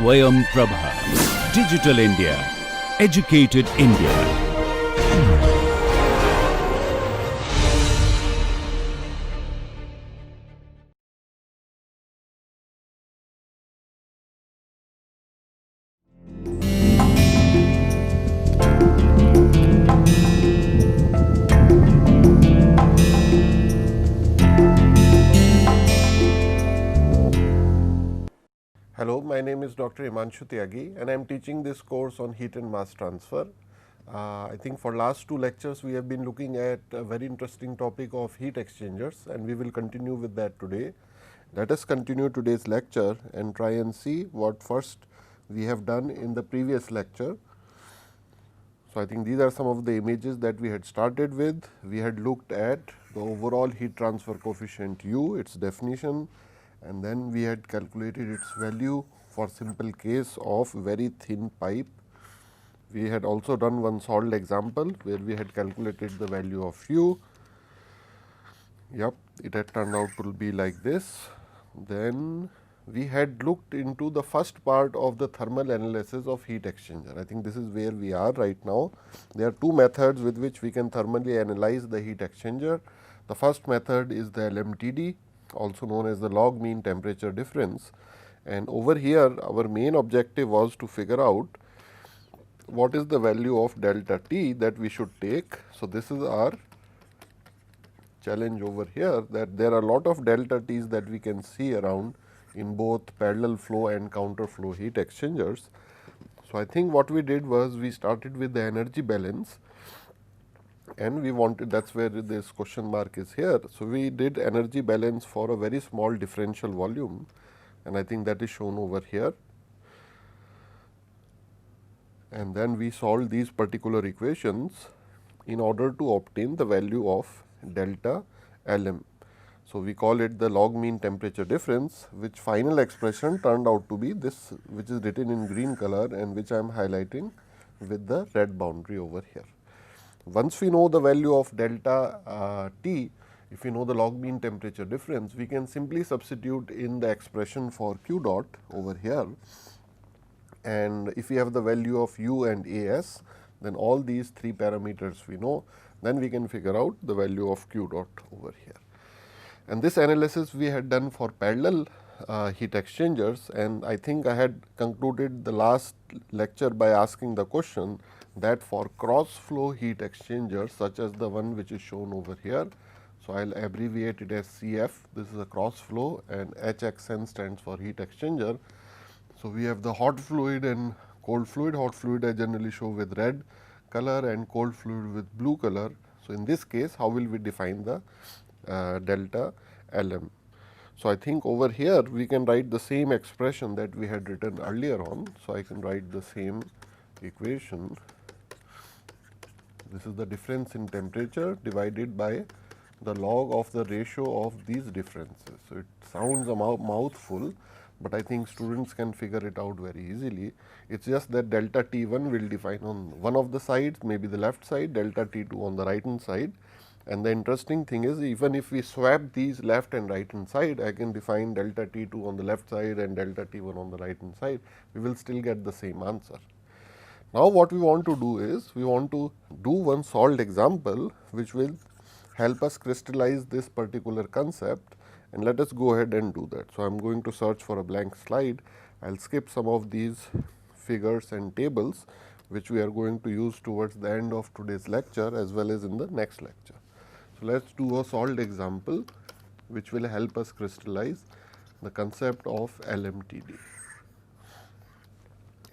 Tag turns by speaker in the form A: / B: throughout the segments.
A: Swayam Prabha. Digital India. Educated India.
B: Hello, my name is Dr. Himanshu Tyagi and I am teaching this course on heat and mass transfer. I think for last two lectures we have been looking at a very interesting topic of heat exchangers and we will continue with that today. Let us continue today's lecture and try and see what first we have done in the previous lecture. So, I think these are some of the images that we had started with. We had looked at the overall heat transfer coefficient U, its definition, and then we had calculated its value for simple case of very thin pipe. We had also done one solved example where we had calculated the value of U. Yep, it had turned out to be like this. Then we had looked into the first part of the thermal analysis of heat exchanger. I think this is where we are right now. There are two methods with which we can thermally analyze the heat exchanger. The first method is the LMTD, also known as the log mean temperature difference, and over here our main objective was to figure out what is the value of delta T that we should take. So, this is our challenge over here, that there are a lot of delta T's that we can see around in both parallel flow and counter flow heat exchangers. So, I think what we did was we started with the energy balance and we wanted, that is where this question mark is here. So, we did energy balance for a very small differential volume and I think that is shown over here. And then we solved these particular equations in order to obtain the value of delta Lm. So, we call it the log mean temperature difference, which final expression turned out to be this, which is written in green color and which I am highlighting with the red boundary over here. Once we know the value of delta T, if we know the log mean temperature difference, we can simply substitute in the expression for Q dot over here. And if we have the value of U and AS, then all these three parameters we know, then we can figure out the value of Q dot over here. And this analysis we had done for parallel heat exchangers, and I think I had concluded the last lecture by asking the question that for cross flow heat exchangers such as the one which is shown over here. So, I will abbreviate it as CF, this is a cross flow and HXN stands for heat exchanger. So, we have the hot fluid and cold fluid. Hot fluid I generally show with red color and cold fluid with blue color. So, in this case how will we define the delta Lm. So, I think over here we can write the same expression that we had written earlier on. So, I can write the same equation. This is the difference in temperature divided by the log of the ratio of these differences. So, it sounds a mouthful, but I think students can figure it out very easily. It is just that delta T1 will define on one of the sides, maybe the left side, delta T2 on the right hand side. And the interesting thing is, even if we swap these left and right hand side, I can define delta T2 on the left side and delta T1 on the right hand side, we will still get the same answer. Now, what we want to do is, we want to do one solved example, which will help us crystallize this particular concept, and let us go ahead and do that. So, I am going to search for a blank slide. I will skip some of these figures and tables, which we are going to use towards the end of today's lecture as well as in the next lecture. So, let us do a solved example, which will help us crystallize the concept of LMTD.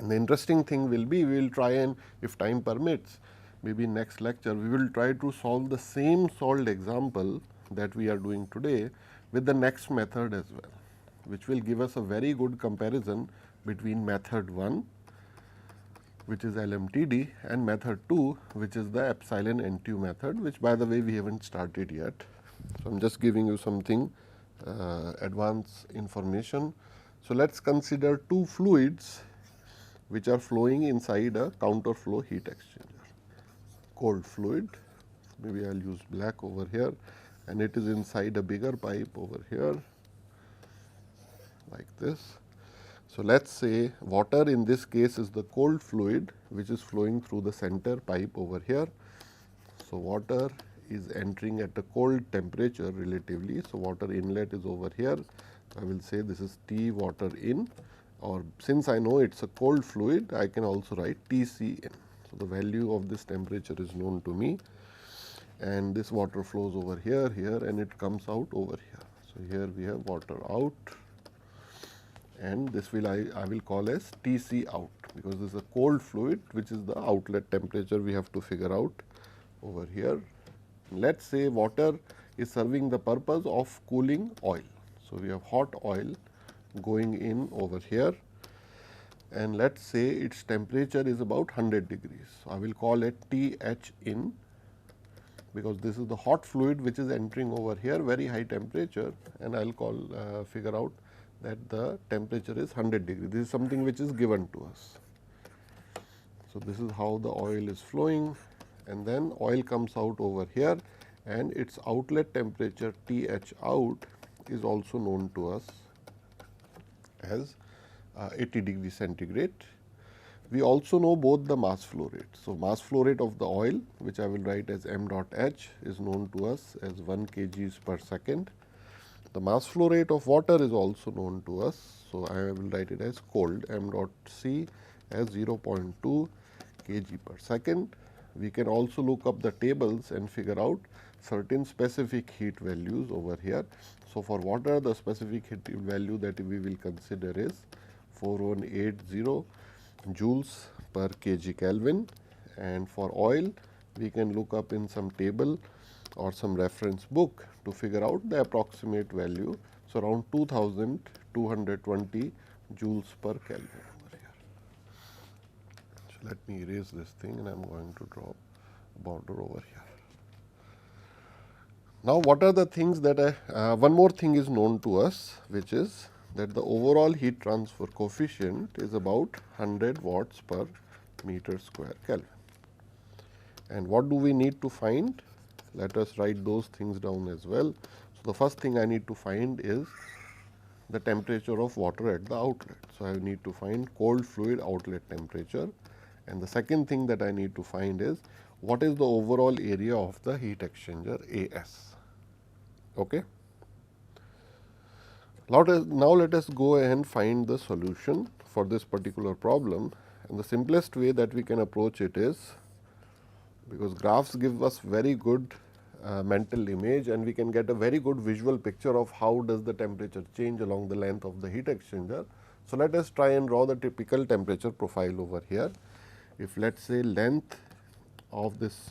B: And the interesting thing will be, we will try and, if time permits, maybe next lecture, we will try to solve the same solved example that we are doing today with the next method as well, which will give us a very good comparison between method 1, which is LMTD, and method 2, which is the epsilon NTU method, which by the way we have not started yet. So, I am just giving you something advanced information. So, let us consider two fluids which are flowing inside a counter flow heat exchanger. Cold fluid, maybe I will use black over here, and it is inside a bigger pipe over here like this. So, let us say water in this case is the cold fluid which is flowing through the center pipe over here. So, water is entering at a cold temperature relatively. So, water inlet is over here. I will say this is T water in, or since I know it is a cold fluid, I can also write T C in. So, the value of this temperature is known to me, and this water flows over here, and it comes out over here. So, here we have water out, and this will I will call as T C out, because this is a cold fluid which is the outlet temperature we have to figure out over here. Let us say water is serving the purpose of cooling oil. So, we have hot oil going in over here, and let us say its temperature is about 100 degrees. So, I will call it T H in, because this is the hot fluid which is entering over here, very high temperature, and I will call figure out that the temperature is 100 degrees. This is something which is given to us. So, this is how the oil is flowing, and then oil comes out over here, and its outlet temperature T H out is also known to us as 80 degree centigrade. We also know both the mass flow rate. So, mass flow rate of the oil, which I will write as m dot h, is known to us as 1 kgs per second. The mass flow rate of water is also known to us. So, I will write it as cold m dot c as 0.2 kg per second. We can also look up the tables and figure out certain specific heat values over here. So, for water, the specific heat value that we will consider is 4180 joules per kg Kelvin, and for oil we can look up in some table or some reference book to figure out the approximate value. So, around 2220 joules per Kelvin over here. So, let me erase this thing, and I am going to draw a border over here. Now, what are the things that one more thing is known to us, which is that the overall heat transfer coefficient is about 100 watts per meter square Kelvin. And what do we need to find? Let us write those things down as well. So, the first thing I need to find is the temperature of water at the outlet. So, I need to find cold fluid outlet temperature, and the second thing that I need to find is what is the overall area of the heat exchanger A s. Okay. Now, let us go and find the solution for this particular problem, and the simplest way that we can approach it is, because graphs give us very good mental image, and we can get a very good visual picture of how does the temperature change along the length of the heat exchanger. So, let us try and draw the typical temperature profile over here. If let us say length of this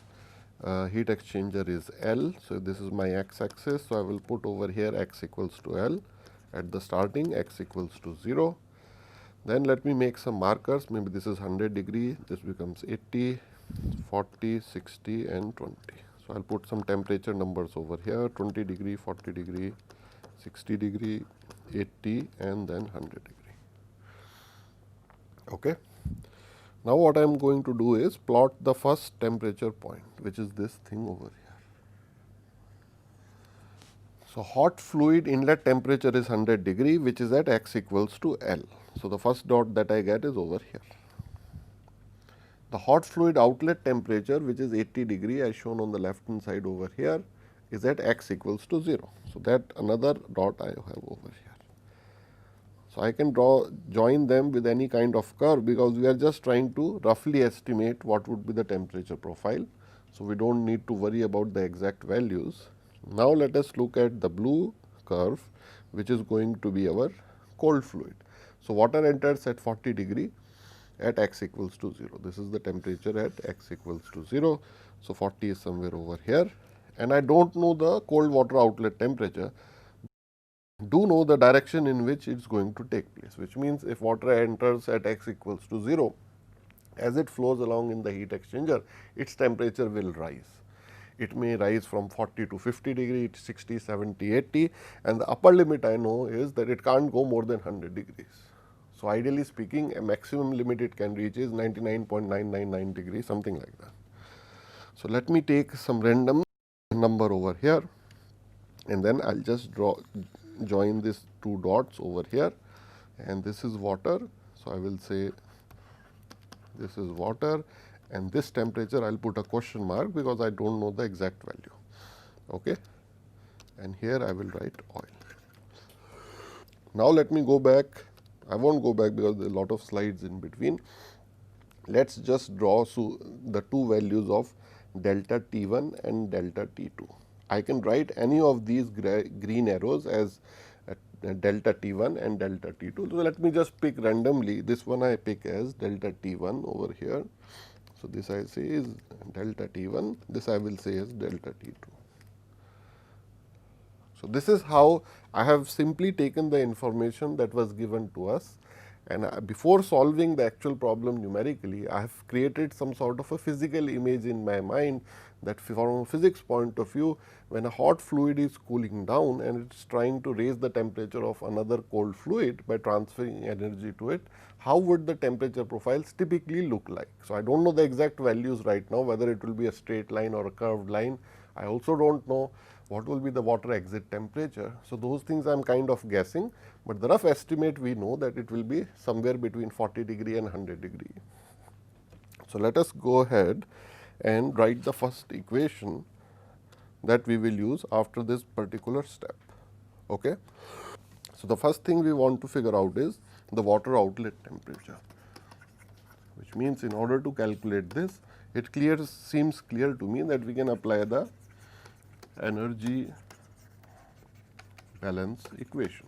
B: heat exchanger is L. So, this is my x axis. So, I will put over here x equals to L at the starting, x equals to 0. Then let me make some markers, maybe this is 100 degree, this becomes 80, 40, 60 and 20. So, I will put some temperature numbers over here, 20 degree, 40 degree, 60 degree, 80 and then 100 degree. Okay. Now, what I am going to do is plot the first temperature point, which is this thing over here. So, hot fluid inlet temperature is 100 degree, which is at x equals to L. So, the first dot that I get is over here. The hot fluid outlet temperature, which is 80 degree as shown on the left hand side over here, is at x equals to 0. So, that another dot I have over here. So, I can join them with any kind of curve, because we are just trying to roughly estimate what would be the temperature profile. So, we do not need to worry about the exact values. Now, let us look at the blue curve, which is going to be our cold fluid. So, water enters at 40 degree at x equals to 0. This is the temperature at x equals to 0. So, 40 is somewhere over here, and I do not know the cold water outlet temperature. Do know the direction in which it is going to take place, which means if water enters at x equals to 0, as it flows along in the heat exchanger, its temperature will rise. It may rise from 40 to 50 degree, 60, 70, 80, and the upper limit I know is that it can't go more than 100 degrees. So, ideally speaking, a maximum limit it can reach is 99.999 degrees, something like that. So, let me take some random number over here, and then I will just join these two dots over here. and this is water. So, I will say this is water, and this temperature I will put a question mark because I do not know the exact value. Okay. And here I will write oil. Now, let me go back. I will not go back because there are a lot of slides in between. Let us just draw the two values of delta T1 and delta T2. I can write any of these green arrows as delta T1 and delta T2. So, let me just pick randomly. This one I pick as delta T1 over here. So, this I say is delta T1, this I will say is delta T2. So, this is how I have simply taken the information that was given to us, and before solving the actual problem numerically, I have created some sort of a physical image in my mind that from a physics point of view, when a hot fluid is cooling down and it is trying to raise the temperature of another cold fluid by transferring energy to it, how would the temperature profiles typically look like? So, I do not know the exact values right now, whether it will be a straight line or a curved line. I also do not know what will be the water exit temperature. So, those things I am kind of guessing, but the rough estimate we know that it will be somewhere between 40 degree and 100 degree. So, let us go ahead and write the first equation that we will use after this particular step. Okay. So, the first thing we want to figure out is the water outlet temperature, which means in order to calculate this, it seems clear to me that we can apply the energy balance equation,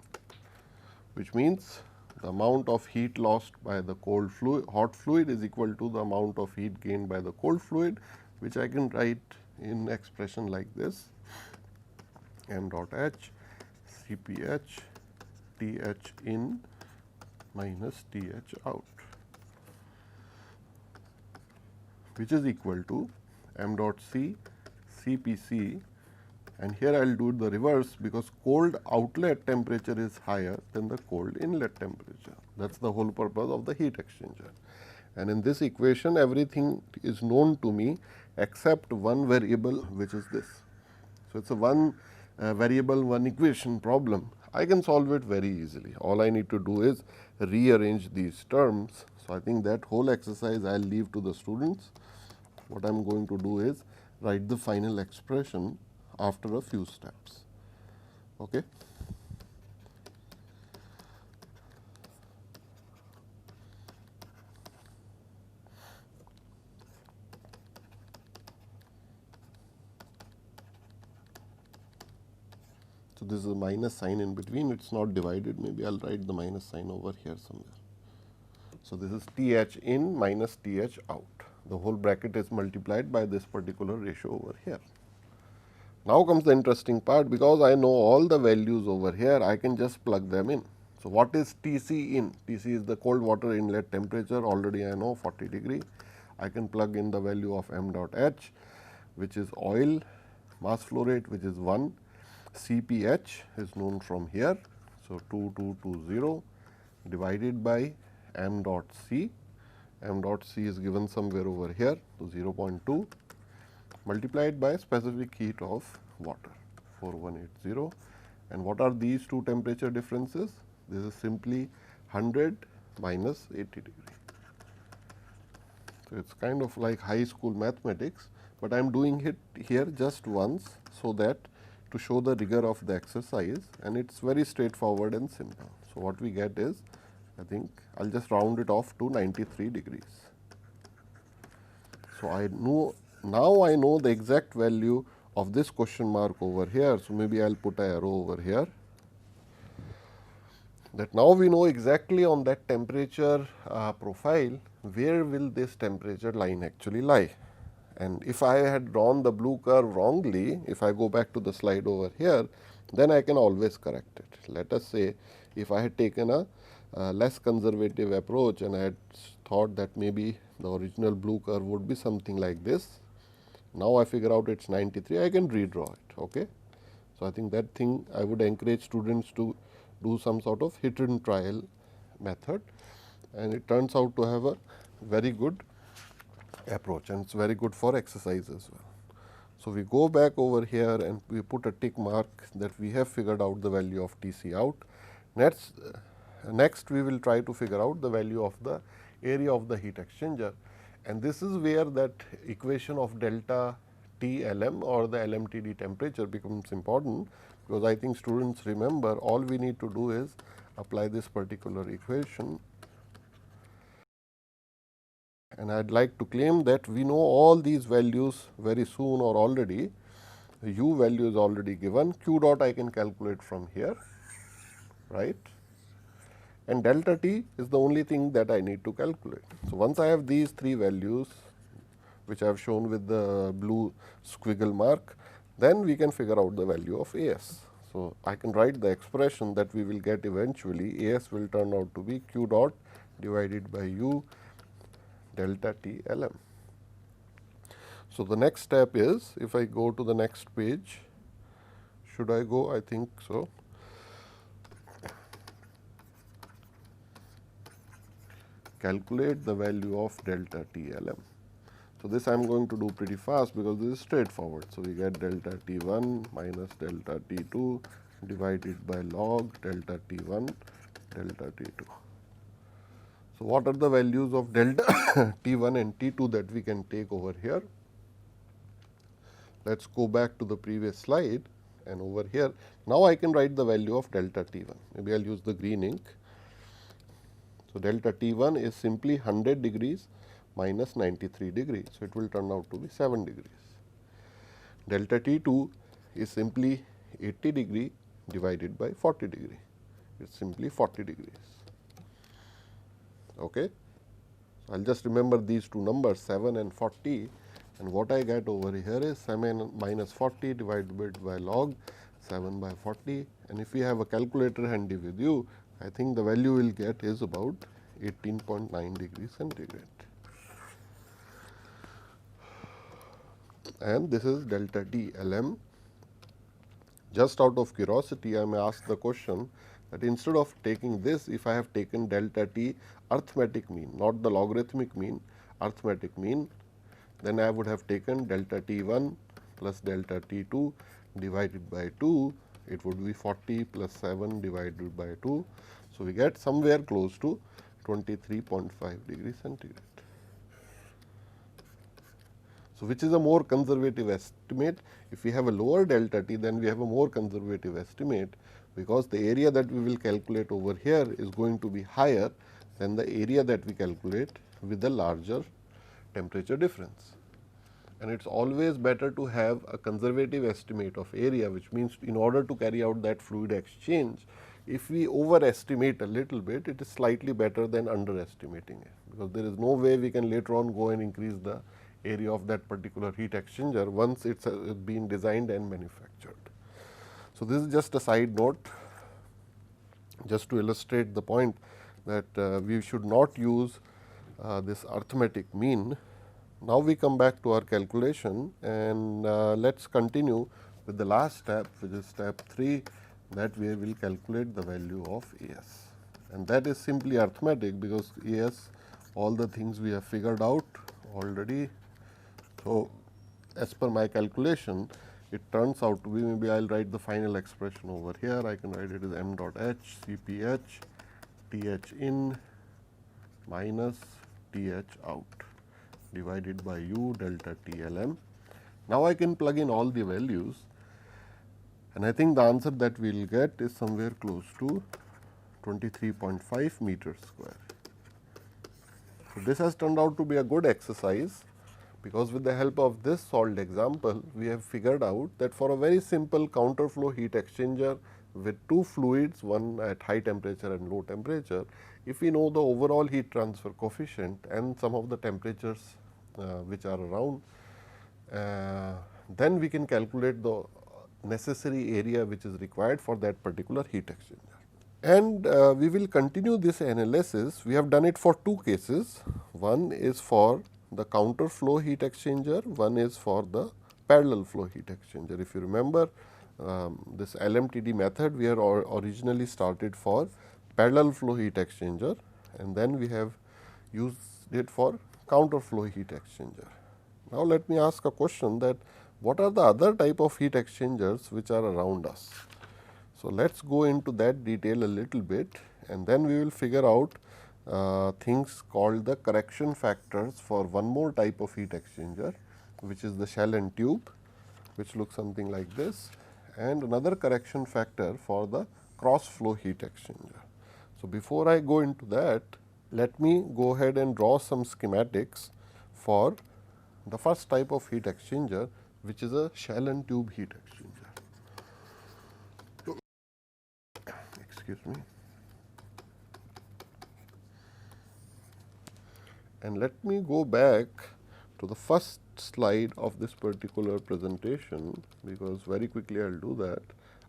B: which means the amount of heat lost by the hot fluid is equal to the amount of heat gained by the cold fluid, which I can write in expression like this: m dot h Cph Th in minus Th out, which is equal to m dot C Cpc, and here I will do the reverse because cold outlet temperature is higher than the cold inlet temperature. That is the whole purpose of the heat exchanger. And in this equation, everything is known to me except one variable, which is this. So, it is a one variable, one equation problem. I can solve it very easily. All I need to do is rearrange these terms. So, I think that whole exercise I will leave to the students. What I am going to do is write the final expression after a few steps. Okay. So, this is a minus sign in between, it is not divided, maybe I will write the minus sign over here somewhere. So, this is Th in minus Th out, the whole bracket is multiplied by this particular ratio over here. Now comes the interesting part, because I know all the values over here, I can just plug them in. So, what is Tc in? Tc is the cold water inlet temperature, already I know 40 degree. I can plug in the value of m dot h, which is oil, mass flow rate, which is 1, Cph is known from here. So, 2220 divided by m dot C, m dot C is given somewhere over here, so 0.2 multiplied by specific heat of water 4180, and what are these two temperature differences? This is simply 100 minus 80 degree. So, it is kind of like high school mathematics, but I am doing it here just once, so that to show the rigor of the exercise, and it is very straightforward and simple. So, what we get is, I think I will just round it off to 93 degrees. So, now I know the exact value of this question mark over here. So, maybe I will put an arrow over here, that now we know exactly on that temperature profile where will this temperature line actually lie. And if I had drawn the blue curve wrongly, if I go back to the slide over here, then I can always correct it. Let us say if I had taken a less conservative approach and I had thought that maybe the original blue curve would be something like this. Now, I figure out it is 93, I can redraw it. Okay. So, I think that thing I would encourage students to do some sort of hit and trial method, and it turns out to have a very good approach, and it is very good for exercise as well. So, we go back over here and we put a tick mark that we have figured out the value of Tc out. Next, we will try to figure out the value of the area of the heat exchanger, and this is where that equation of delta T Lm or the LMTD temperature becomes important, because I think students remember all we need to do is apply this particular equation, and I would like to claim that we know all these values very soon or already. U value is already given, Q dot I can calculate from here, right, and delta T is the only thing that I need to calculate. So, once I have these three values which I have shown with the blue squiggle mark, then we can figure out the value of A s. So, I can write the expression that we will get eventually. A s will turn out to be Q dot divided by U delta T L m. So, the next step is, if I go to the next page, should I go? I think so. Calculate the value of delta T L m. So, this I am going to do pretty fast, because this is straightforward. So, we get delta T 1 minus delta T 2 divided by log delta T 1 delta T 2. So, what are the values of delta T 1 and T 2 that we can take over here? Let us go back to the previous slide, and over here now I can write the value of delta T 1. Maybe I will use the green ink. So, delta T 1 is simply 100 degrees minus 93 degrees. So, it will turn out to be 7 degrees. Delta T 2 is simply 80 degree divided by 40 degree. It is simply 40 degrees. Okay. So, I will just remember these two numbers 7 and 40, and what I get over here is 7 minus 40 divided by log 7 by 40, and if we have a calculator handy with you, I think the value we will get is about 18.9 degrees centigrade. And this is delta T L m. Just out of curiosity, I may ask the question that instead of taking this, if I have taken delta T arithmetic mean, not the logarithmic mean, arithmetic mean, then I would have taken delta T 1 plus delta T 2 divided by 2, it would be 40 plus 7 divided by 2. So, we get somewhere close to 23.5 degrees centigrade. So, which is a more conservative estimate? If we have a lower delta T, then we have a more conservative estimate, because the area that we will calculate over here is going to be higher than the area that we calculate with the larger temperature difference. And it is always better to have a conservative estimate of area, which means in order to carry out that fluid exchange, if we overestimate a little bit, it is slightly better than underestimating it, because there is no way we can later on go and increase the area of that particular heat exchanger once it has been designed and manufactured. So, this is just a side note, just to illustrate the point that we should not use this arithmetic mean. Now, we come back to our calculation, and let us continue with the last step, which is step 3, that we will calculate the value of A s, and that is simply arithmetic, because A s, all the things we have figured out already. So, as per my calculation, it turns out to be, maybe I will write the final expression over here. I can write it as m dot h Cp h T h in minus T h out divided by U delta T L m. Now, I can plug in all the values, and I think the answer that we will get is somewhere close to 23.5 meters square. So, this has turned out to be a good exercise, because with the help of this solved example, we have figured out that for a very simple counterflow heat exchanger with two fluids, one at high temperature and low temperature, if we know the overall heat transfer coefficient and some of the temperatures which are around, then we can calculate the necessary area which is required for that particular heat exchanger. And we will continue this analysis. We have done it for two cases. One is for the counterflow heat exchanger, one is for the parallel flow heat exchanger. If you remember, this LMTD method, we had originally started for parallel flow heat exchanger, and then we have used it for counterflow heat exchanger. Now, let me ask a question, that what are the other type of heat exchangers which are around us? So, let us go into that detail a little bit, and then we will figure out things called the correction factors for one more type of heat exchanger, which is the shell and tube, which looks something like this, and another correction factor for the cross flow heat exchanger. So, before I go into that, let me go ahead and draw some schematics for the first type of heat exchanger, which is a shell and tube heat exchanger. Excuse me. And let me go back to the first slide of this particular presentation, because very quickly I will do that.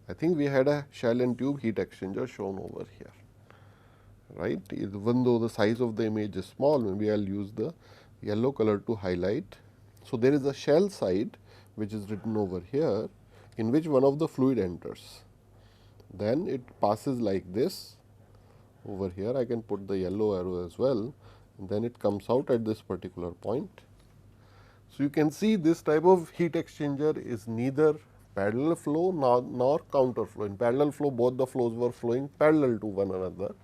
B: I think we had a shell and tube heat exchanger shown over here, right. Even though the size of the image is small, maybe I will use the yellow color to highlight. So, there is a shell side which is written over here, in which one of the fluid enters. Then it passes like this over here. I can put the yellow arrow as well, and then it comes out at this particular point. So, you can see this type of heat exchanger is neither parallel flow nor counter flow. In parallel flow, both the flows were flowing parallel to one another,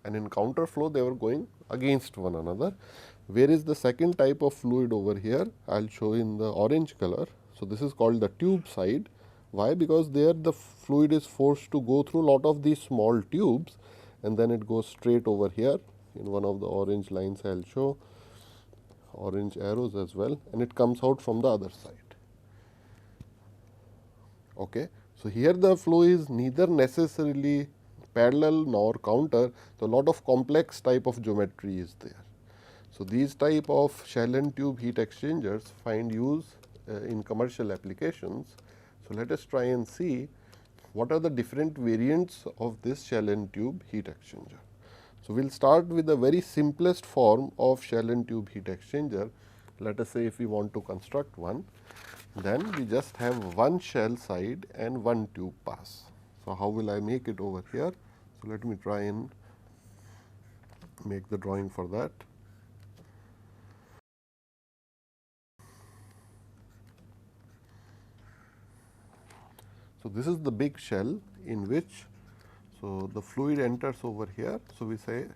B: and in counter flow they were going against one another. Where is the second type of fluid over here? I will show in the orange color. So, this is called the tube side. Why? Because there the fluid is forced to go through lot of these small tubes, and then it goes straight over here. In one of the orange lines I will show orange arrows as well, and it comes out from the other side. Okay. So, here the flow is neither necessarily parallel nor counter, so a lot of complex type of geometry is there. So, these type of shell and tube heat exchangers find use in commercial applications. So, let us try and see what are the different variants of this shell and tube heat exchanger. So, we will start with the very simplest form of shell and tube heat exchanger. Let us say if we want to construct one, then we just have one shell side and one tube pass. So, how will I make it over here? So, let me try and make the drawing for that. So, this is the big shell in which, so the fluid enters over here. So, we say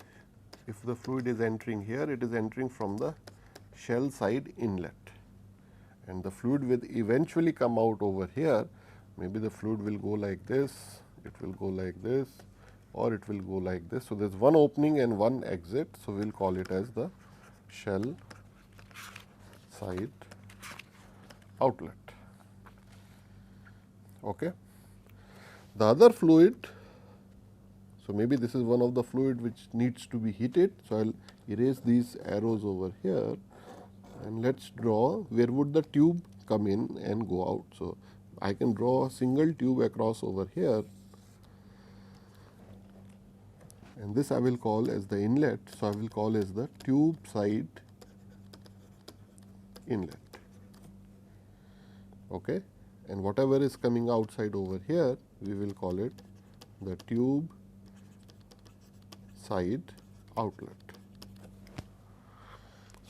B: if the fluid is entering here, it is entering from the shell side inlet, and the fluid will eventually come out over here. Maybe the fluid will go like this, it will go like this, or it will go like this. So, there is one opening and one exit. So, we will call it as the shell side outlet. Okay. The other fluid, so maybe this is one of the fluid which needs to be heated. So, I will erase these arrows over here, and let us draw where would the tube come in and go out. So, I can draw a single tube across over here, and this I will call as the inlet. So, I will call as the tube side inlet. Okay. And whatever is coming outside over here, we will call it the tube side outlet.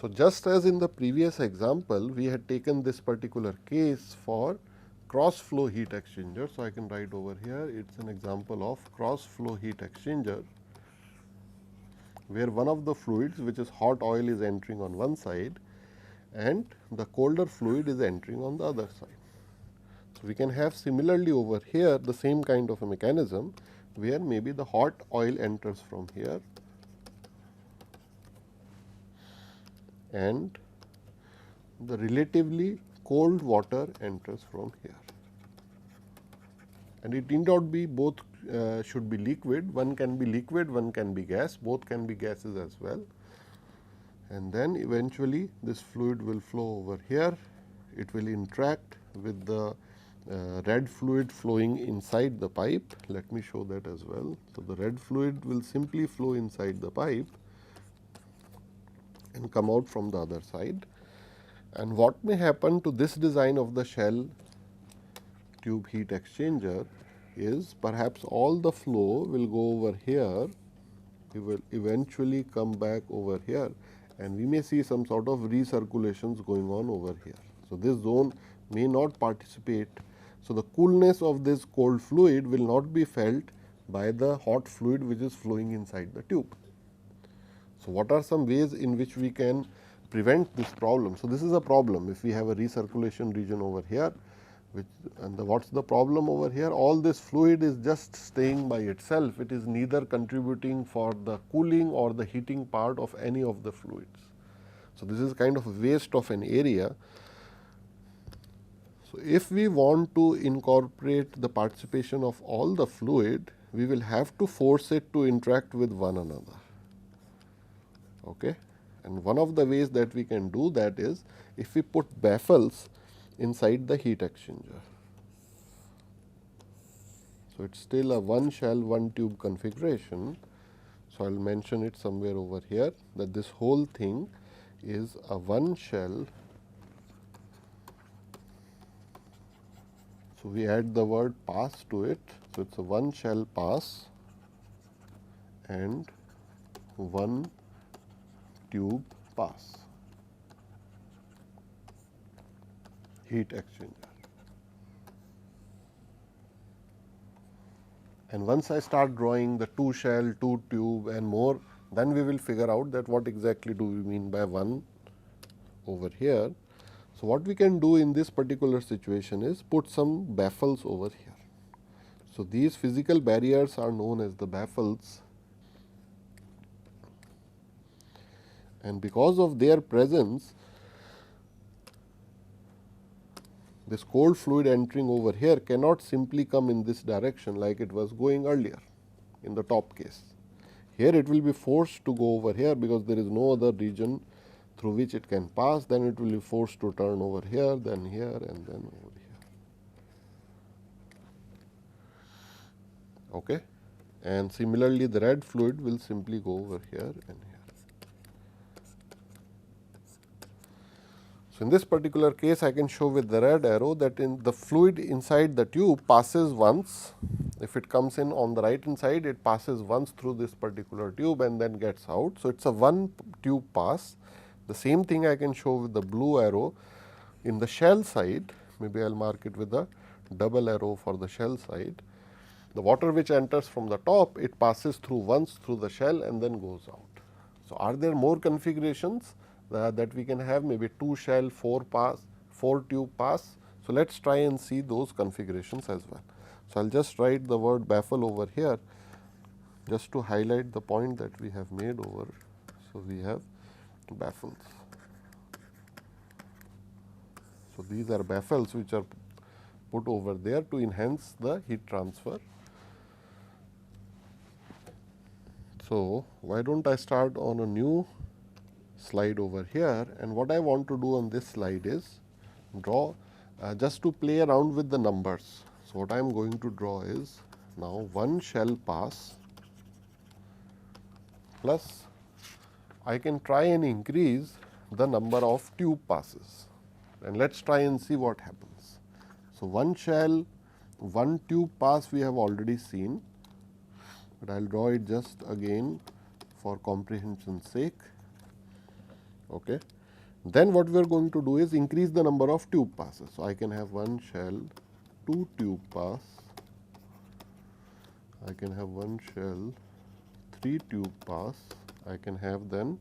B: So, just as in the previous example, we had taken this particular case for cross flow heat exchanger. So, I can write over here, it is an example of cross flow heat exchanger, where one of the fluids, which is hot oil, is entering on one side and the colder fluid is entering on the other side. So, we can have similarly over here the same kind of a mechanism, where maybe the hot oil enters from here and the relatively cold water enters from here, and it need not be both should be liquid. One can be liquid, one can be gas, both can be gases as well. And then eventually this fluid will flow over here, it will interact with the red fluid flowing inside the pipe. Let me show that as well. So, the red fluid will simply flow inside the pipe and come out from the other side. And what may happen to this design of the shell tube heat exchanger is perhaps all the flow will go over here, it will eventually come back over here, and we may see some sort of recirculations going on over here. So, this zone may not participate. So, the coolness of this cold fluid will not be felt by the hot fluid which is flowing inside the tube. So, what are some ways in which we can prevent this problem? So, this is a problem if we have a recirculation region over here, which and what is the problem over here? All this fluid is just staying by itself, it is neither contributing for the cooling or the heating part of any of the fluids. So, this is kind of a waste of an area. So, if we want to incorporate the participation of all the fluid, we will have to force it to interact with one another. Okay. And one of the ways that we can do that is if we put baffles inside the heat exchanger. So, it is still a one shell one tube configuration. So, I will mention it somewhere over here that this whole thing is a one shell. So, we add the word pass to it. So, it is a one shell pass and one tube pass heat exchanger. And once I start drawing the two shell, two tube and more, then we will figure out that what exactly do we mean by one over here. So, what we can do in this particular situation is put some baffles over here. So, these physical barriers are known as the baffles, and because of their presence, this cold fluid entering over here cannot simply come in this direction like it was going earlier in the top case. Here it will be forced to go over here because there is no other region through which it can pass, then it will be forced to turn over here, then here and then over here. Okay. And similarly, the red fluid will simply go over here and here. So, in this particular case, I can show with the red arrow that in the fluid inside the tube passes once. If it comes in on the right hand side, it passes once through this particular tube and then gets out. So, it is a one tube pass. The same thing I can show with the blue arrow in the shell side. Maybe I will mark it with a double arrow for the shell side. The water which enters from the top, it passes through once through the shell and then goes out. So, are there more configurations that we can have, maybe two shell, four tube pass? So, let us try and see those configurations as well. So, I will just write the word baffle over here just to highlight the point that we have made over. So, we have baffles. So, these are baffles which are put over there to enhance the heat transfer. So, why do not I start on a new slide over here, and what I want to do on this slide is draw just to play around with the numbers. So, what I am going to draw is now one shell pass plus I can try and increase the number of tube passes, and let us try and see what happens. So, one shell, one tube pass we have already seen, but I will draw it just again for comprehension's sake. Okay. Then what we are going to do is increase the number of tube passes. So, I can have one shell, two tube pass, I can have one shell, three tube pass, I can have then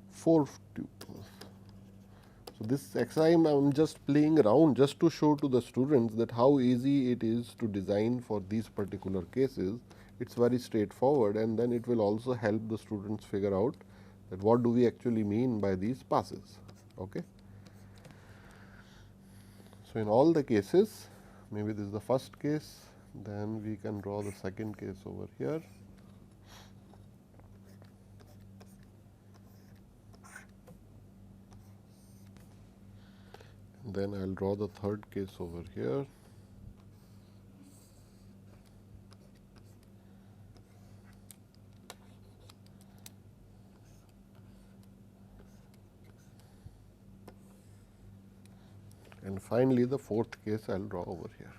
B: four tube pass. So, this exercise I am just playing around just to show to the students that how easy it is to design for these particular cases. It is very straightforward, and then it will also help the students figure out that what do we actually mean by these passes. Okay. So, in all the cases, maybe this is the first case, then we can draw the second case over here. And then I will draw the third case over here. And finally, the fourth case I will draw over here.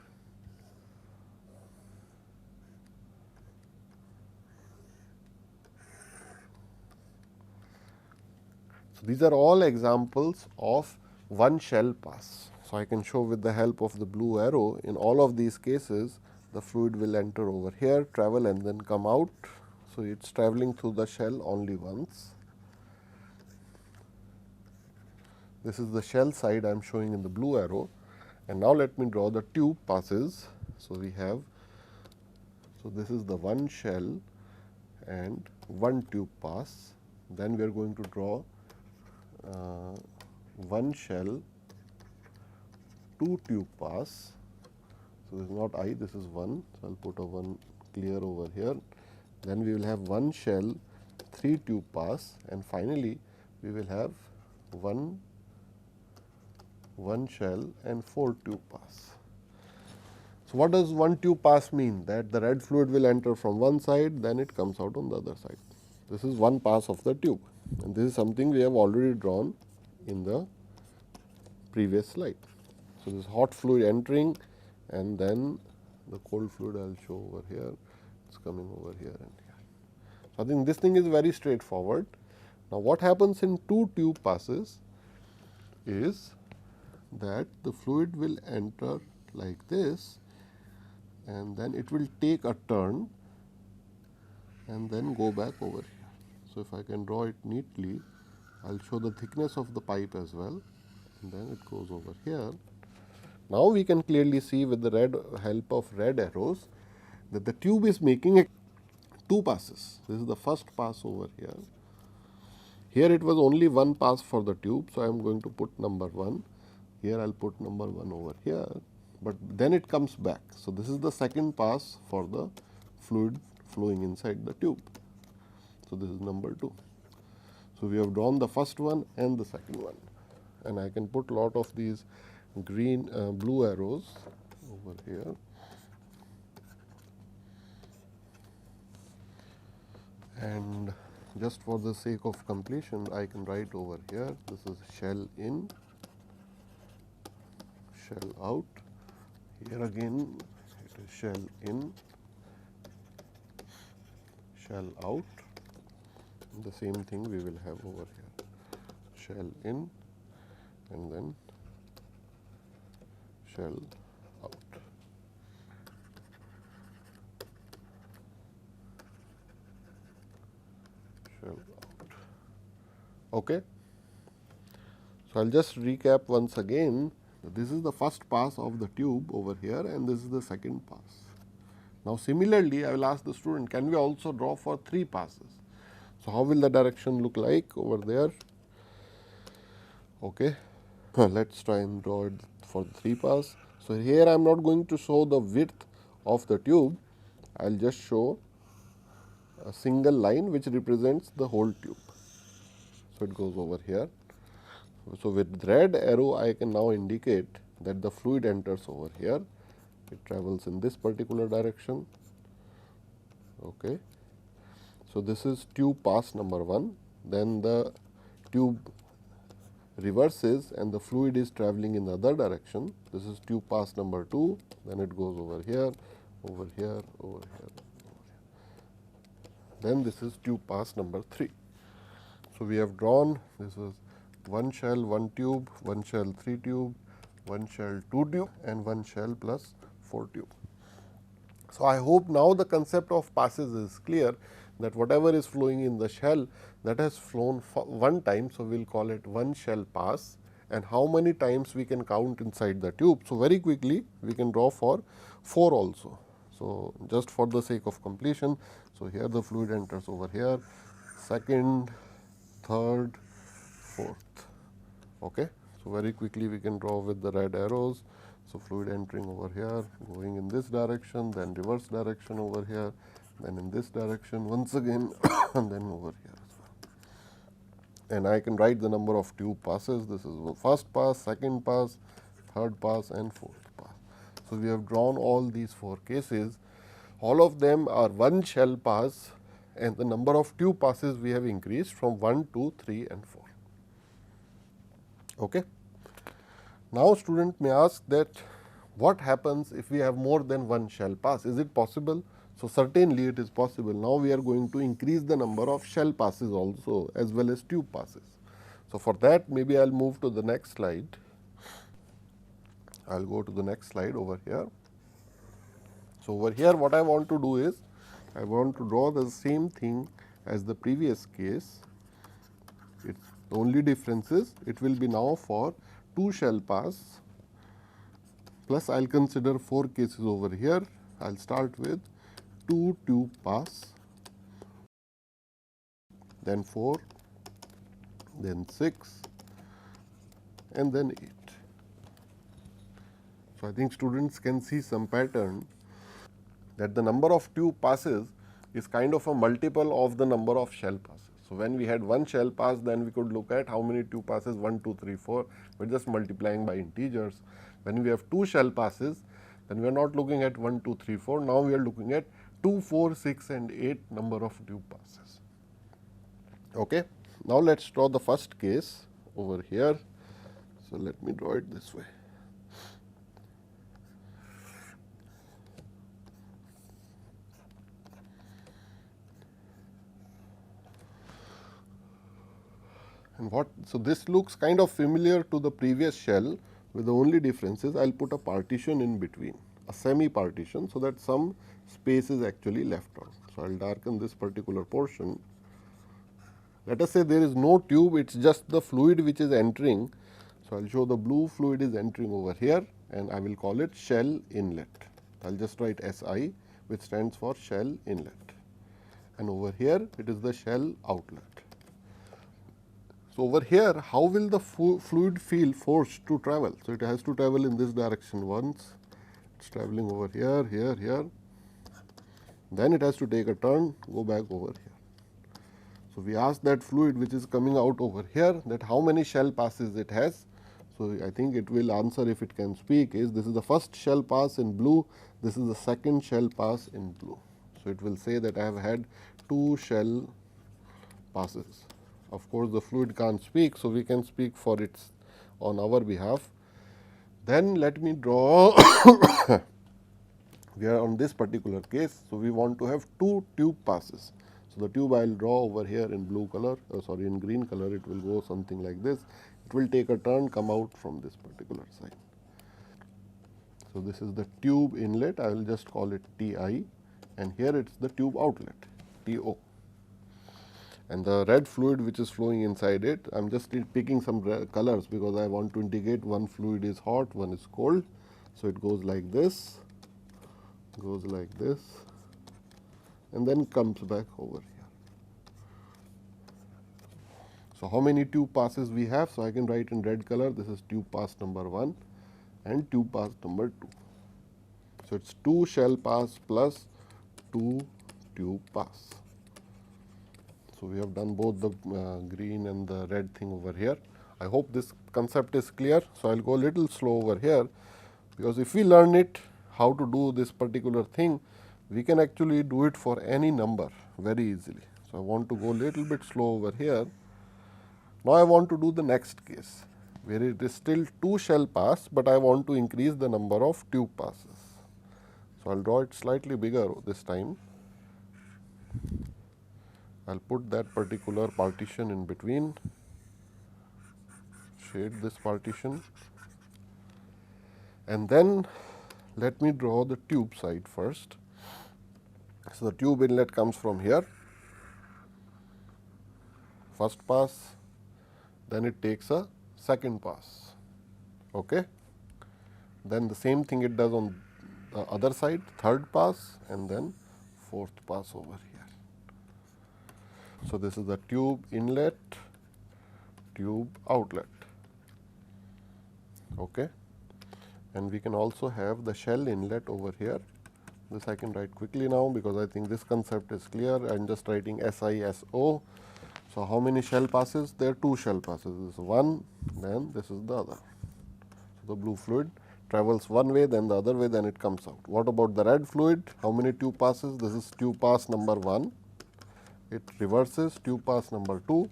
B: So, these are all examples of one shell pass. So, I can show with the help of the blue arrow, in all of these cases the fluid will enter over here, travel and then come out. So, it is traveling through the shell only once. This is the shell side I am showing in the blue arrow, and now let me draw the tube passes. So, we have, so this is the one shell and one tube pass. Then we are going to draw one shell, two tube pass. So, this is not I, this is 1. So, I will put a 1 clear over here. Then we will have one shell, 3 tube pass, and finally, we will have one shell and 4 tube pass. So, what does one tube pass mean? That the red fluid will enter from one side, then it comes out on the other side. This is one pass of the tube, and this is something we have already drawn in the previous slide. So, this hot fluid entering, and then the cold fluid I will show over here, it is coming over here and here. So, I think this thing is very straightforward. Now, what happens in two tube passes is that the fluid will enter like this, and then it will take a turn and then go back over here. So, if I can draw it neatly, I will show the thickness of the pipe as well, and then it goes over here. Now, we can clearly see with the help of red arrows that the tube is making two passes. This is the first pass over here. Here it was only one pass for the tube. So, I am going to put number 1. Here I will put number 1 over here, but then it comes back. So, this is the second pass for the fluid flowing inside the tube. So, this is number 2. So, we have drawn the first one and the second one, and I can put lot of these blue arrows over here. And just for the sake of completion, I can write over here, this is shell in, shell out. Here again it is shell in, shell out. The same thing we will have over here, shell in and then shell out. Shell out. Okay. So, I will just recap once again. This is the first pass of the tube over here, and this is the second pass. Now, similarly, I will ask the student, can we also draw for 3 passes? So, how will the direction look like over there? Okay. Let us try and draw it for the 3 pass. So, here I am not going to show the width of the tube, I will just show a single line which represents the whole tube. So, it goes over here. So, with red arrow I can now indicate that the fluid enters over here, it travels in this particular direction. Okay. So, this is tube pass number 1, then the tube reverses and the fluid is traveling in the other direction. This is tube pass number 2, then it goes over here, over here, over here, over here. Then this is tube pass number 3. So, we have drawn, this was one shell, one tube, one shell, 3 tube, one shell, 2 tube, and one shell plus 4 tube. So, I hope now the concept of passes is clear, that whatever is flowing in the shell, that has flown one time. So, we will call it one shell pass, and how many times we can count inside the tube. So, very quickly we can draw for 4 also. So, just for the sake of completion. So, here the fluid enters over here, second, third, fourth. Okay. So, very quickly we can draw with the red arrows. So, fluid entering over here, going in this direction, then reverse direction over here, then in this direction once again and then over here as well. And I can write the number of tube passes. This is the first pass, second pass, third pass and fourth pass. So, we have drawn all these 4 cases. All of them are one shell pass, and the number of tube passes we have increased from 1, 2, 3 and 4. Okay. Now, student may ask that what happens if we have more than one shell pass? Is it possible? So, certainly it is possible. Now, we are going to increase the number of shell passes also as well as tube passes. So, for that maybe I will move to the next slide. I will go to the next slide over here. So, over here what I want to do is, I want to draw the same thing as the previous case. It's the only difference is it will be now for 2 shell pass, plus I will consider 4 cases over here. I will start with 2 tube pass, then 4, then 6, and then 8. So, I think students can see some pattern that the number of tube passes is kind of a multiple of the number of shell passes. So, when we had 1 shell pass, then we could look at how many tube passes 1, 2, 3, 4, we are just multiplying by integers. When we have 2 shell passes, then we are not looking at 1, 2, 3, 4, now we are looking at 2, 4, 6 and 8 number of tube passes. Okay. Now, let us draw the first case over here. So, let me draw it this way. And what, so this looks kind of familiar to the previous shell, with the only difference is I will put a partition in between, a semi partition, so that some space is actually left on. So, I will darken this particular portion. Let us say there is no tube, it is just the fluid which is entering. So, I will show the blue fluid is entering over here, and I will call it shell inlet. I will just write SI, which stands for shell inlet, and over here it is the shell outlet. So, over here how will the fluid feel forced to travel? So, it has to travel in this direction once, it is travelling over here, here, here, then it has to take a turn, go back over here. So, we ask that fluid which is coming out over here, that how many shell passes it has. So, I think it will answer, if it can speak, is this is the first shell pass in blue, this is the second shell pass in blue. So, it will say that I have had 2 shell passes. Of course, the fluid can't speak, so we can speak for it on our behalf. Then let me draw we are on this particular case. So, we want to have 2 tube passes. So, the tube I will draw over here in blue color, sorry, in green color, it will go something like this. It will take a turn, come out from this particular side. So, this is the tube inlet, I will just call it TI, and here it is the tube outlet, TO. And the red fluid which is flowing inside it, I am just picking some colors because I want to indicate one fluid is hot, one is cold. So, it goes like this, goes like this, and then comes back over here. So, how many tube passes we have? So, I can write in red color, this is tube pass number 1 and tube pass number 2. So, it is 2 shell pass plus 2 tube pass. So, we have done both the green and the red thing over here. I hope this concept is clear. So, I will go a little slow over here, because if we learn it how to do this particular thing, we can actually do it for any number very easily. So, I want to go a little bit slow over here. Now, I want to do the next case, where it is still 2 shell pass, but I want to increase the number of tube passes. So, I will draw it slightly bigger this time. I will put that particular partition in between, shade this partition, and then let me draw the tube side first. So, the tube inlet comes from here, first pass, then it takes a second pass. Okay. Then the same thing it does on the other side, third pass, and then fourth pass over here. So, this is the tube inlet, tube outlet. Okay. And we can also have the shell inlet over here. This I can write quickly now, because I think this concept is clear. I am just writing SISO. So, how many shell passes? There are 2 shell passes. This is one, then this is the other. So, the blue fluid travels one way, then the other way, then it comes out. What about the red fluid? How many tube passes? This is tube pass number 1. It reverses tube pass number 2,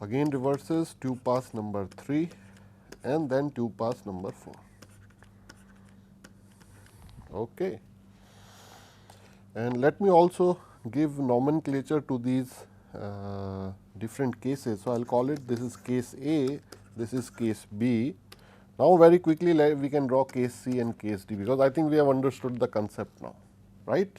B: again reverses tube pass number 3, and then tube pass number 4. Okay. And let me also give nomenclature to these different cases. So, I will call it, this is case A, this is case B, Now, very quickly we can draw case C and case D, because I think we have understood the concept now, right.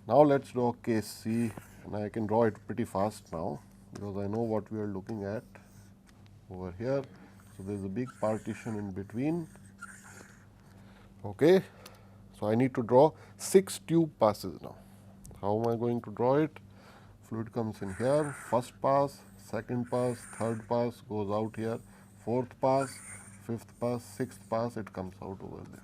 B: Now, let us draw case C, and I can draw it pretty fast now, because I know what we are looking at over here. So, there is a big partition in between. Okay. So, I need to draw 6 tube passes now. How am I going to draw it? Fluid comes in here, first pass, second pass, third pass goes out here, fourth pass, fifth pass, sixth pass, it comes out over there.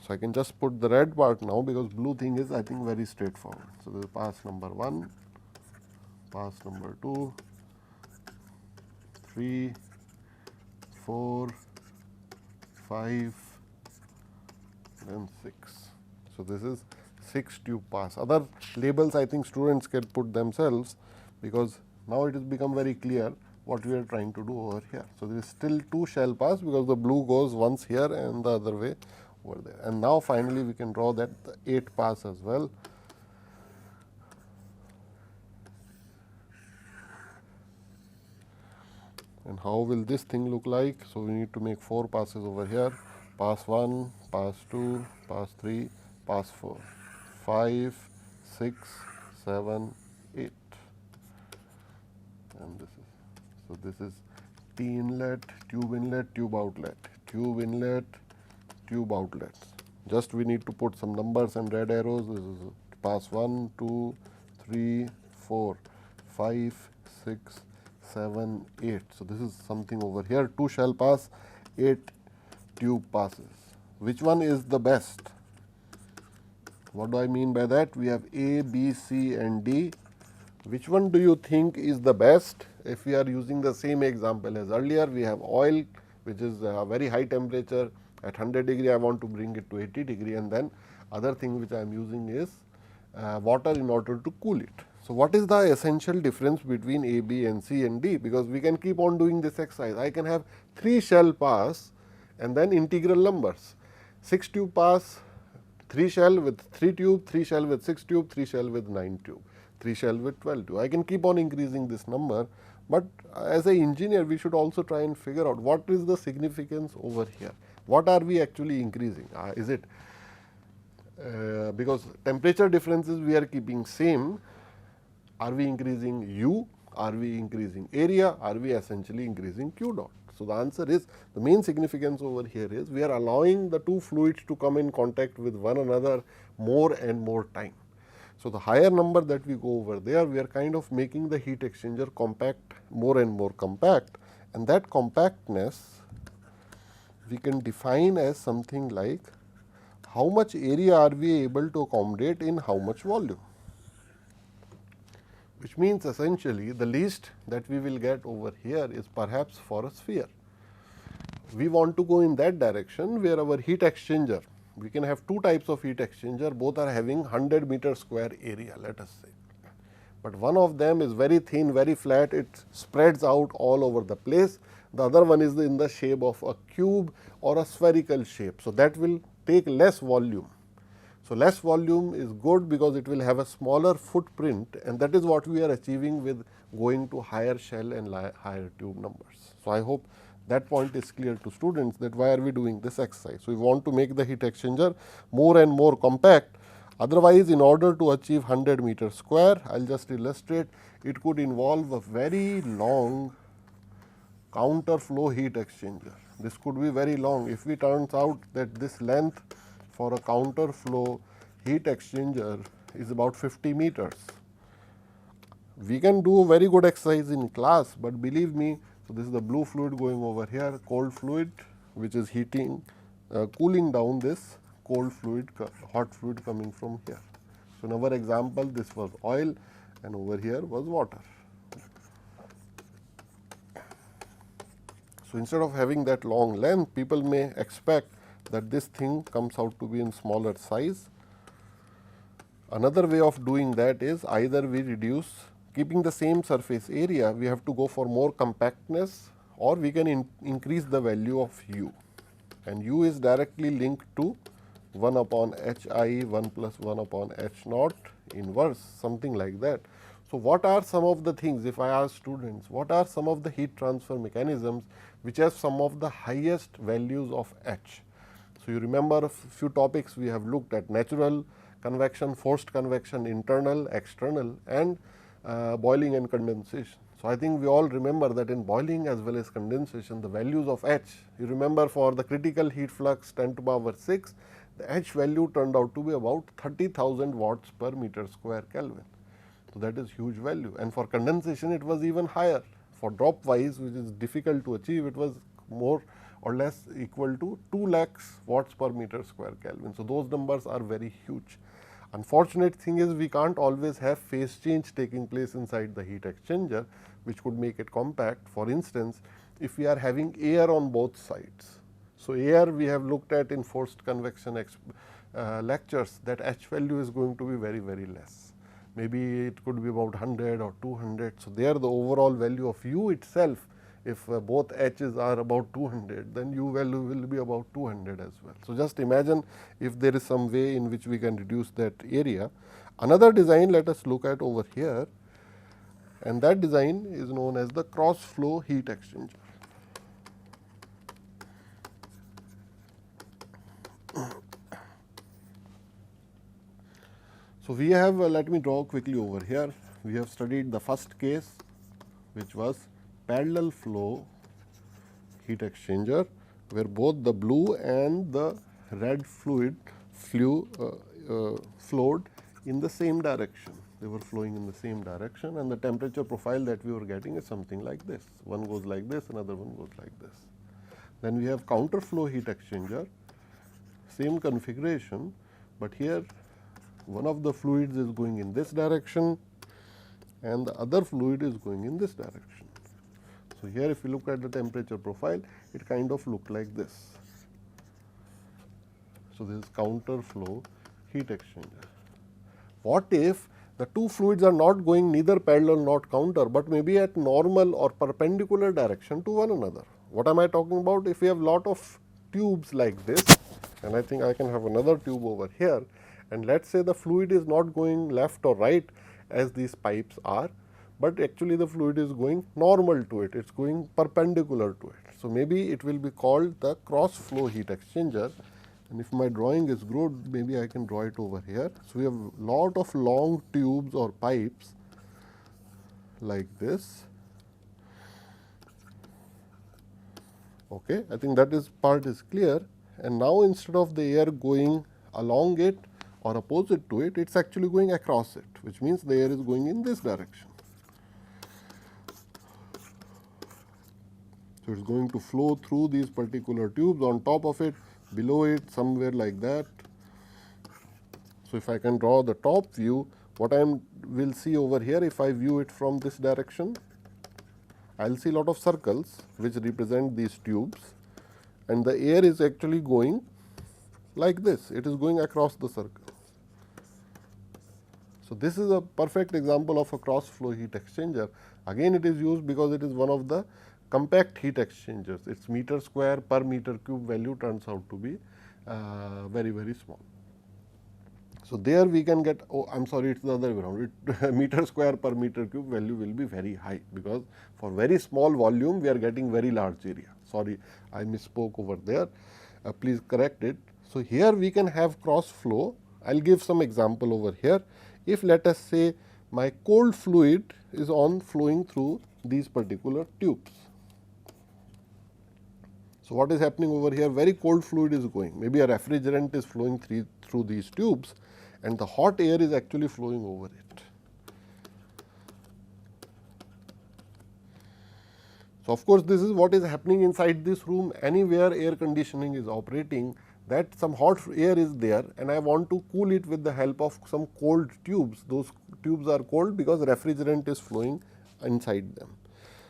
B: So, I can just put the red part now, because blue thing is I think very straightforward. So, this is pass number 1, pass number 2, 3, 4, 5, then 6. So, this is 6 tube pass. Other labels I think students can put themselves, because now it has become very clear what we are trying to do over here. So, there is still 2 shell pass, because the blue goes once here and the other way over there. And now finally, we can draw that the 8 pass as well. And how will this thing look like? So, we need to make 4 passes over here, pass 1, pass 2, pass 3, pass 4, 5, 6, 7, 8, and this is, so this is T inlet, tube outlet, tube inlet, tube outlets. Just we need to put some numbers and red arrows. This is pass 1, 2, 3, 4, 5, 6, 7, 8. So, this is something over here, 2 shell pass, 8 tube passes. Which one is the best? What do I mean by that? We have A, B, C and D. Which one do you think is the best? If we are using the same example as earlier, we have oil, which is a very high temperature. At 100 degree, I want to bring it to 80 degree, and then other thing which I am using is water in order to cool it. So, what is the essential difference between A, B and C and D? Because we can keep on doing this exercise. I can have 3 shell pass and then integral numbers. 6 tube pass, 3 shell with 3 tube, 3 shell with 6 tube, 3 shell with 9 tube, 3 shell with 12 tube. I can keep on increasing this number, but as an engineer we should also try and figure out what is the significance over here. What are we actually increasing? Is it because temperature differences we are keeping same, are we increasing U, are we increasing area, are we essentially increasing Q dot? So, the answer is, the main significance over here is we are allowing the 2 fluids to come in contact with one another more and more time. So, the higher number that we go over there, we are kind of making the heat exchanger compact, more and more compact, and that compactness we can define as something like how much area are we able to accommodate in how much volume, which means essentially the least that we will get over here is perhaps for a sphere. We want to go in that direction where our heat exchanger, we can have 2 types of heat exchanger, both are having 100 meter square area, let us say. But one of them is very thin, very flat, it spreads out all over the place. The other one is in the shape of a cube or a spherical shape. So, that will take less volume. So, less volume is good because it will have a smaller footprint, and that is what we are achieving with going to higher shell and higher tube numbers. So, I hope that point is clear to students, that why are we doing this exercise. So, we want to make the heat exchanger more and more compact. Otherwise, in order to achieve 100 meter square, I will just illustrate, it could involve a very long counter flow heat exchanger. This could be very long. If it turns out that this length for a counter flow heat exchanger is about 50 meters. We can do a very good exercise in class, but believe me, so this is the blue fluid going over here, cold fluid which is heating, cooling down this cold fluid, hot fluid coming from here. So, in our example this was oil and over here was water. So, instead of having that long length, people may expect that this thing comes out to be in smaller size. Another way of doing that is either we reduce, keeping the same surface area, we have to go for more compactness, or we can increase the value of U, and U is directly linked to 1 upon H I 1 plus 1 upon H naught inverse, something like that. So, what are some of the things, if I ask students, what are some of the heat transfer mechanisms which have some of the highest values of H? So, you remember a few topics we have looked at: natural convection, forced convection, internal, external, and boiling and condensation. So, I think we all remember that in boiling as well as condensation, the values of H, you remember for the critical heat flux 10 to the power 6, the H value turned out to be about 30,000 watts per meter square Kelvin. So, that is huge value, and for condensation it was even higher. For drop wise, which is difficult to achieve, it was more or less equal to 2 lakhs watts per meter square Kelvin. So, those numbers are very huge. Unfortunate thing is we can't always have phase change taking place inside the heat exchanger, which could make it compact. For instance, if we are having air on both sides. So, air we have looked at in forced convection lectures, that H value is going to be very, very less. Maybe it could be about 100 or 200. So, there the overall value of U itself, if both H's are about 200, then U value will be about 200 as well. So, just imagine if there is some way in which we can reduce that area. Another design let us look at over here, and that design is known as the cross flow heat exchanger. So, we have let me draw quickly over here. We have studied the first case, which was parallel flow heat exchanger, where both the blue and the red fluid flowed in the same direction. They were flowing in the same direction, and the temperature profile that we were getting is something like this. One goes like this, another one goes like this. Then we have counter flow heat exchanger, same configuration, but here one of the fluids is going in this direction and the other fluid is going in this direction. So, here if you look at the temperature profile, it kind of looked like this. So, this is counter flow heat exchanger. What if the two fluids are not going neither parallel nor counter, but maybe at normal or perpendicular direction to one another? What am I talking about? If we have lot of tubes like this, and I think I can have another tube over here, and let us say the fluid is not going left or right as these pipes are, but actually the fluid is going normal to it, it is going perpendicular to it. So, maybe it will be called the cross flow heat exchanger, and if my drawing is good, maybe I can draw it over here. So, we have lot of long tubes or pipes like this. Okay, I think that is part is clear, and now instead of the air going along it or opposite to it, it is actually going across it, which means the air is going in this direction. So, it is going to flow through these particular tubes, on top of it, below it, somewhere like that. So, if I can draw the top view, what I will see over here, if I view it from this direction, I will see lot of circles which represent these tubes, and the air is actually going like this, it is going across the circle. So, this is a perfect example of a cross flow heat exchanger. Again, it is used because it is one of the compact heat exchangers. Its meter square per meter cube value turns out to be very, very small. So, there we can get, oh, I am sorry, it is the other way around, meter square per meter cube value will be very high, because for very small volume we are getting very large area. Sorry, I misspoke over there, please correct it. So, here we can have cross flow. I will give some example over here. If let us say my cold fluid is on flowing through these particular tubes. So, what is happening over here? Very cold fluid is going, maybe a refrigerant is flowing through these tubes, and the hot air is actually flowing over it. So, of course, this is what is happening inside this room. Anywhere air conditioning is operating, that some hot air is there, and I want to cool it with the help of some cold tubes. Those tubes are cold because refrigerant is flowing inside them.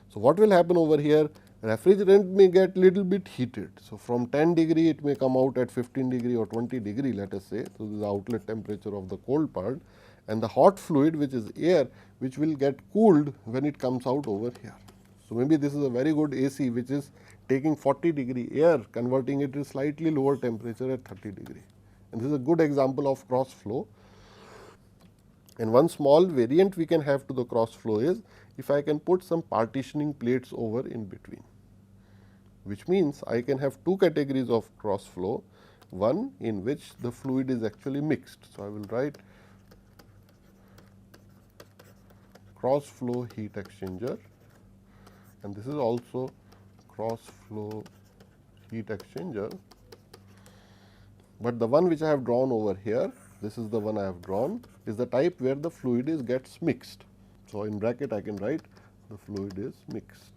B: So, what will happen over here? Refrigerant may get little bit heated. So, from 10 degree it may come out at 15 degree or 20 degree, let us say. So, this is the outlet temperature of the cold part, and the hot fluid, which is air, which will get cooled when it comes out over here. So, maybe this is a very good AC which is taking 40 degree air, converting it to slightly lower temperature at 30 degree, and this is a good example of cross flow And one small variant we can have to the cross flow is if I can put some partitioning plates over in between, which means I can have two categories of cross flow, one in which the fluid is actually mixed. So, I will write cross flow heat exchanger, and this is also cross flow heat exchanger, but the one which I have drawn over here, this is the one I have drawn, is the type where the fluid is gets mixed. So, in bracket I can write the fluid is mixed.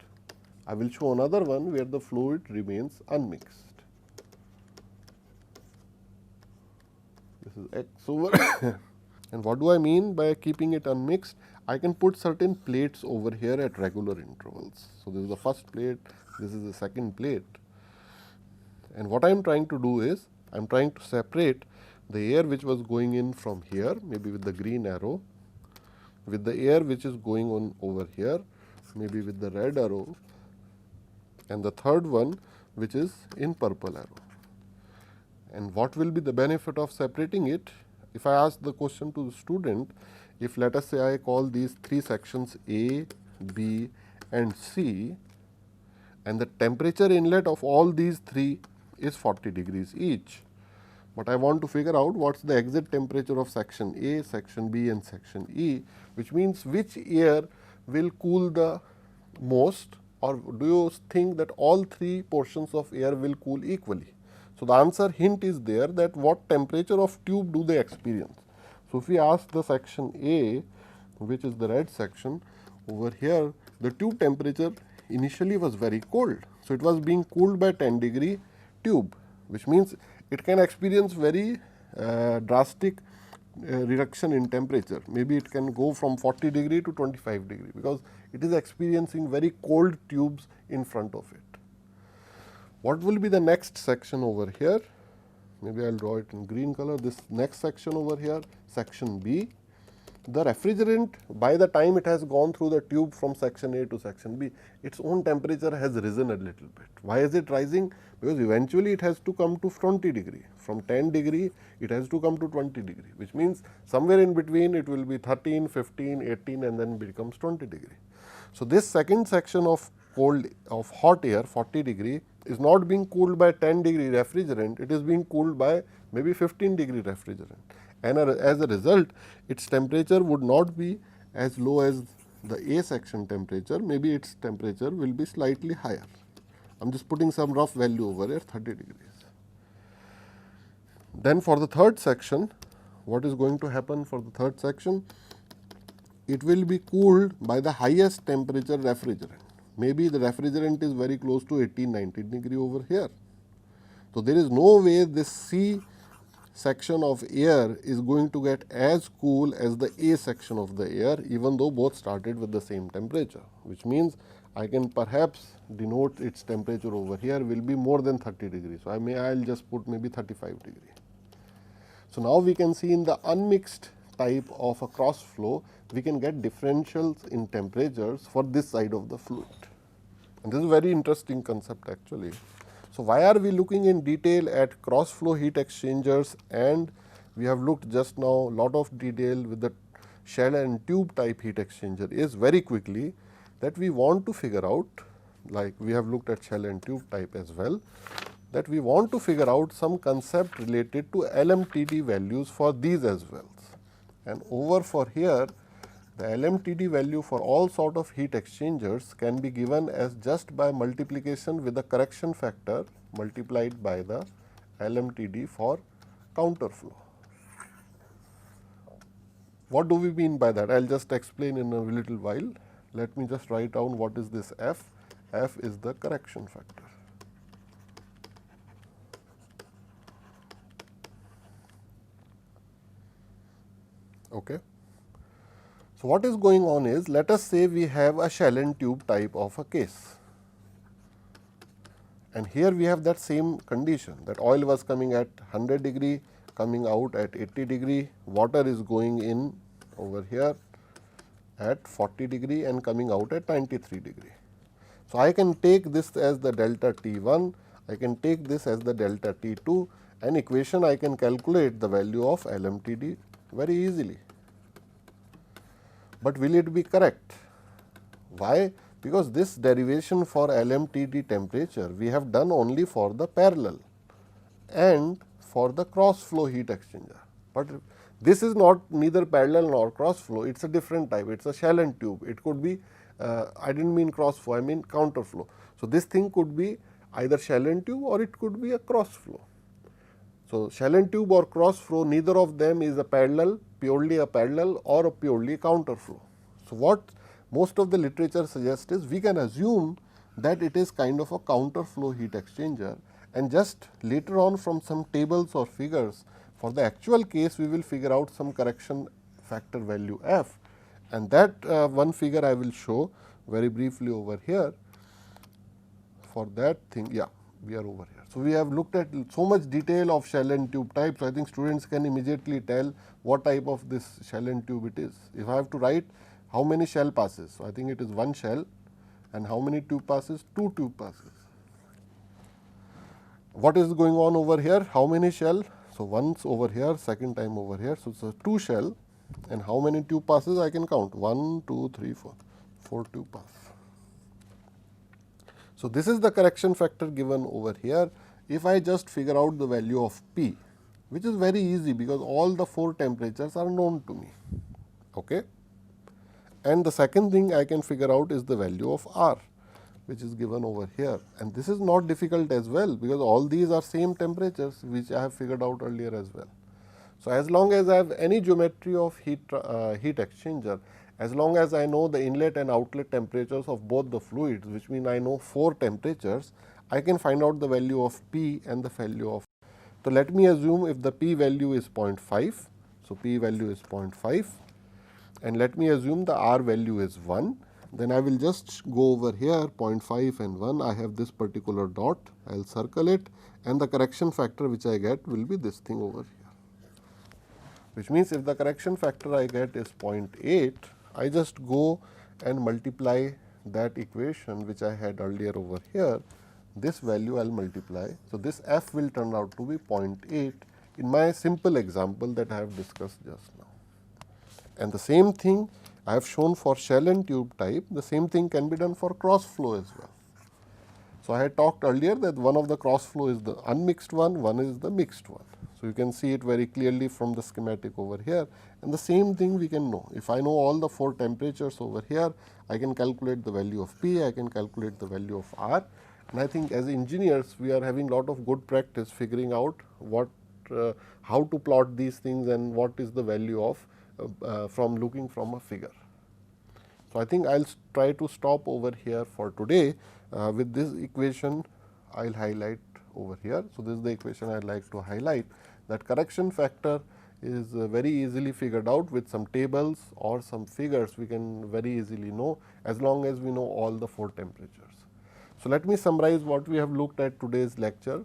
B: I will show another one where the fluid remains unmixed. This is X over and what do I mean by keeping it unmixed? I can put certain plates over here at regular intervals. So, this is the first plate, this is the second plate, and what I am trying to do is I am trying to separate the air which was going in from here, maybe with the green arrow, with the air which is going on over here, maybe with the red arrow, and the third one which is in purple arrow. And what will be the benefit of separating it? If I ask the question to the student, if let us say I call these three sections A, B and C, and the temperature inlet of all these three is 40 degrees each, but I want to figure out what is the exit temperature of section A, section B and section E, which means which air will cool the most, or do you think that all three portions of air will cool equally? So, the answer hint is there that what temperature of tube do they experience. So, if we ask the section A, which is the red section, over here the tube temperature initially was very cold. So, it was being cooled by 10 degree tube, which means it can experience very drastic reduction in temperature. Maybe it can go from 40 degree to 25 degree, because it is experiencing very cold tubes in front of it. What will be the next section over here? Maybe I will draw it in green color. This next section over here, section B. The refrigerant, by the time it has gone through the tube from section A to section B, its own temperature has risen a little bit. Why is it rising? Because eventually it has to come to 20 degree. From 10 degree, it has to come to 20 degree, which means somewhere in between it will be 13, 15, 18 and then becomes 20 degree. So, this second section of hot air 40 degree is not being cooled by 10 degree refrigerant, it is being cooled by maybe 15 degree refrigerant, and as a result its temperature would not be as low as the A section temperature, maybe its temperature will be slightly higher. I am just putting some rough value over here, 30 degrees. Then for the third section, what is going to happen for the third section? It will be cooled by the highest temperature refrigerant. Maybe the refrigerant is very close to 18-19 degree over here. So, there is no way this C section of air is going to get as cool as the A section of the air, even though both started with the same temperature, which means I can perhaps denote its temperature over here will be more than 30 degrees. So, I will just put maybe 35 degree. So, now we can see in the unmixed type of a cross flow, we can get differentials in temperatures for this side of the fluid, and this is a very interesting concept actually. So, why are we looking in detail at cross flow heat exchangers, and we have looked just now lot of detail with the shell and tube type heat exchanger is very quickly that we want to figure out, like we have looked at shell and tube type as well, that we want to figure out some concept related to LMTD values for these as well. And over for here, the LMTD value for all sort of heat exchangers can be given as just by multiplication with the correction factor multiplied by the LMTD for counter flow. What do we mean by that? I will just explain in a little while. Let me just write down what is this F. F is the correction factor. Okay. So, what is going on is, let us say we have a shell and tube type of a case, and here we have that same condition, that oil was coming at 100 degree, coming out at 80 degree, water is going in over here at 40 degree and coming out at 93 degree. So, I can take this as the delta T1, I can take this as the delta T2, and equation I can calculate the value of LMTD very easily. but will it be correct? Why? Because this derivation for LMTD temperature we have done only for the parallel and for the cross flow heat exchanger, but this is not neither parallel nor cross flow, it is a different type, it is a shell and tube. It could be I did not mean cross flow, I mean counter flow. So, this thing could be either shell and tube or it could be a cross flow. So, shell and tube or cross flow, neither of them is a parallel, purely a parallel or a purely counter flow. So, what most of the literature suggests is we can assume that it is kind of a counter flow heat exchanger, and just later on from some tables or figures for the actual case we will figure out some correction factor value f, and that one figure I will show very briefly over here. For that thing, yeah, we are over here. So, we have looked at so much detail of shell and tube type. So, I think students can immediately tell what type of this shell and tube it is. If I have to write how many shell passes, so I think it is one shell, and how many tube passes, two tube passes. What is going on over here? How many shell? So, once over here, second time over here. So, it is a two shell, and how many tube passes I can count? 1, 2, 3, 4, 4 tube passes. So, this is the correction factor given over here. If I just figure out the value of P, which is very easy because all the 4 temperatures are known to me. Okay? And the second thing I can figure out is the value of R, which is given over here, and this is not difficult as well because all these are same temperatures which I have figured out earlier as well. So, as long as I have any geometry of heat exchanger, as long as I know the inlet and outlet temperatures of both the fluids, which means I know 4 temperatures, I can find out the value of P and the value of. So, let me assume if the P value is 0.5, so P value is 0.5, and let me assume the R value is 1, then I will just go over here 0.5 and 1, I have this particular dot, I will circle it, and the correction factor which I get will be this thing over here, which means if the correction factor I get is 0.8, I just go and multiply that equation which I had earlier over here, this value I will multiply. So, this f will turn out to be 0.8 in my simple example that I have discussed just now. And the same thing I have shown for shell and tube type, the same thing can be done for cross flow as well. So, I had talked earlier that one of the cross flow is the unmixed one is the mixed one. So, you can see it very clearly from the schematic over here, and the same thing we can know. If I know all the 4 temperatures over here, I can calculate the value of P, I can calculate the value of R, and I think as engineers we are having lot of good practice figuring out what how to plot these things and what is the value of from looking from a figure. So, I think I will try to stop over here for today. With this equation I will highlight over here. So, this is the equation I would like to highlight, that correction factor is very easily figured out with some tables or some figures we can very easily know as long as we know all the 4 temperatures. So, let me summarize what we have looked at today's lecture.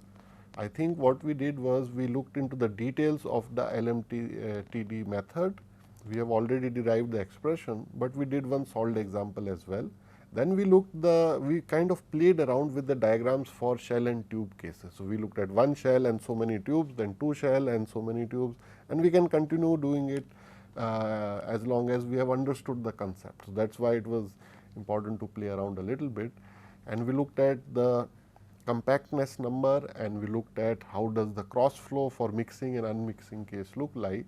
B: I think what we did was we looked into the details of the LMTD method. We have already derived the expression, but we did one solved example as well. Then we kind of played around with the diagrams for shell and tube cases. So, we looked at one shell and so many tubes, then 2 shell and so many tubes, and we can continue doing it as long as we have understood the concept. So, that is why it was important to play around a little bit, and we looked at the compactness number, and we looked at how does the cross flow for mixing and unmixing case look like.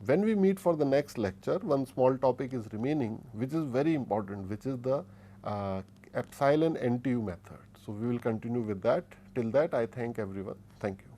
B: When we meet for the next lecture, one small topic is remaining, which is very important, which is the epsilon NTU method. So, we will continue with that. Till that, I thank everyone. Thank you.